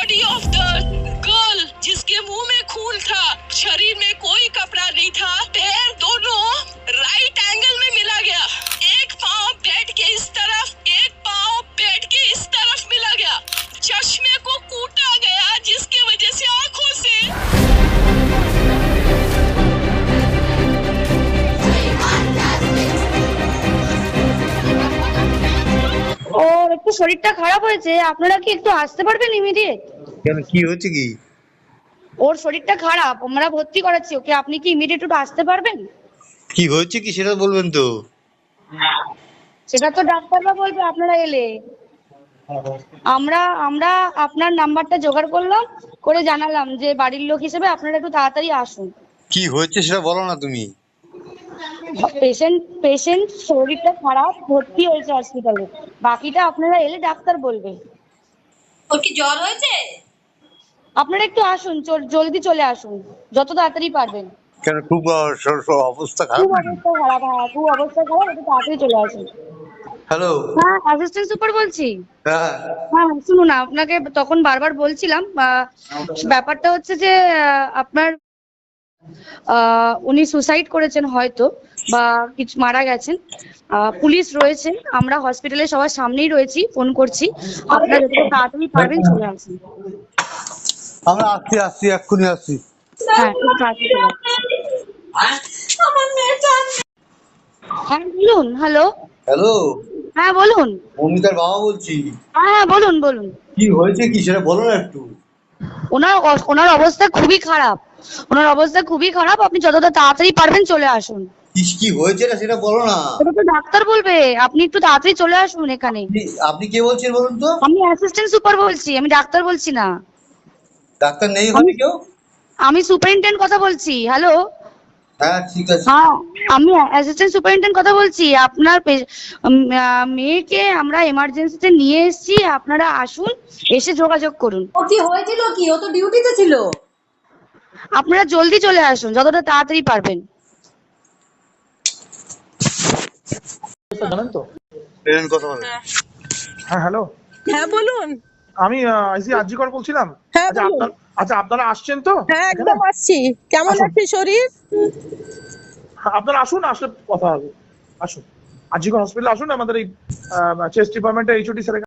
Body of the girl जिसके मुंह में खून था, शरीर में कोई कपड़ा नहीं था, पैर दोनों राइट एंगल में मिला गया। एक पाँव बेड के इस तरफ, एक पाँव बेड के इस तरफ मिला गया। चश्मे को कूटा गया जिसकी वजह से आंखों से ওর একটু শরীরটা খারাপ হয়েছে, আপনারা কি একটু আসতে পারবেন ইমিডিয়েট? কেন, কি হচ্ছে কি? ওর শরীরটা খারাপ, আমরা ভর্তি করাচ্ছি ওকে, আপনি কি ইমিডিয়েট একটু আসতে পারবেন? কি হচ্ছে কি সেটা বলবেন তো? সেটা তো ডাক্তাররা বলবে আপনারা এলে। আমরা আমরা আপনার নাম্বারটা জোগাড় করলাম, করে জানালাম যে বাড়ির লোক হিসেবে আপনারা একটু তাড়াতাড়ি আসুন। কি হচ্ছে সেটা বলো না তুমি। পেশেন্ট শরীরটা খারাপ, ভর্তি হয়েছে হসপিটালে, বাকিটা আপনারা এলে ডাক্তার বলবে। ওর কি জ্বর হয়েছে? আপনারা একটু আসুন, জলদি চলে আসুন যত তাড়াতাড়ি পারবেন। কেন, খুব অবস্থা খারাপ? খুব অবস্থা খারাপ, হ্যাঁ খুব অবস্থা খারাপ, একটু তাড়াতাড়ি চলে আসুন। হ্যালো। হ্যাঁ, অ্যাসিস্ট্যান্ট সুপার বলছি। হ্যাঁ, হ্যাঁ শুনুন না, আপনাকে তখন বারবার বলছিলাম, ব্যাপারটা হচ্ছে যে আপনার উনি সুসাইড করেছেন হয়তো, বা কিছু মারা গেছেন। পুলিশ রয়েছে, আমরা হসপিটালে সবার সামনেই রয়েছি, ফোন করছি, আপনারা যত তাড়াতাড়ি পারবেন চলে আসুন। আমরা আসছি এক্ষুনি আসছি। হ্যাঁ একটু তাড়াতাড়ি চলে আসুন। আমার মেয়ে চান। হ্যাঁ বলুন। হ্যালো। হ্যালো, হ্যাঁ বলুন। অমিতার বাবা বলছি। হ্যাঁ বলুন বলুন। কি হয়েছে কি সেটা বলো না একটু। ওনার অবস্থা খুবই খারাপ, ওনার অবস্থা খুবই খারাপ, আপনি যতটা তাড়াতাড়ি পারবেন চলে আসুন। কি হয়েছে না সেটা বলো না। ওটা তো ডাক্তার বলবে, আপনি একটু তাড়াতাড়ি চলে আসুন এখানে। আপনি কে বলছেন বলুন তো? আমি অ্যাসিস্ট্যান্ট সুপার বলছি, আমি ডাক্তার বলছি না। ডাক্তার নেই ওখানে কেউ? আমি সুপারিনটেন্ডেন্ট কথা বলছি। হ্যালো। হ্যাঁ ঠিক আছে। হ্যাঁ আমি অ্যাসিস্ট্যান্ট সুপারিনটেন্ডেন্ট কথা বলছি। আপনার মেয়েকে আমরা এমার্জেন্সিতে নিয়ে এসেছি, আপনারা আসুন, এসে যোগাযোগ করুন। ও কি হয়েছিল কি? ও তো ডিউটিতে ছিল। আপনারা জলদি চলে আসুন যতটা তাড়াতাড়ি পারবেন। জানেন তো? ট্রেন কথা বলে। হ্যাঁ হ্যালো, হ্যাঁ বলুন। আমি আইসি আজিকর বলছিলাম। হ্যাঁ, আচ্ছা বলুন। আপনারা আসছেন তো? হ্যাঁ এখানে? একদম আসছি। কেমন আসুন। আছে শরীর? আপনারা আসুন, আসলে কথা হবে। আসুন, আজিকর হসপিটালে আসুন, আমাদের এই চেস্ট ডিপার্টমেন্টের এইচওডি স্যার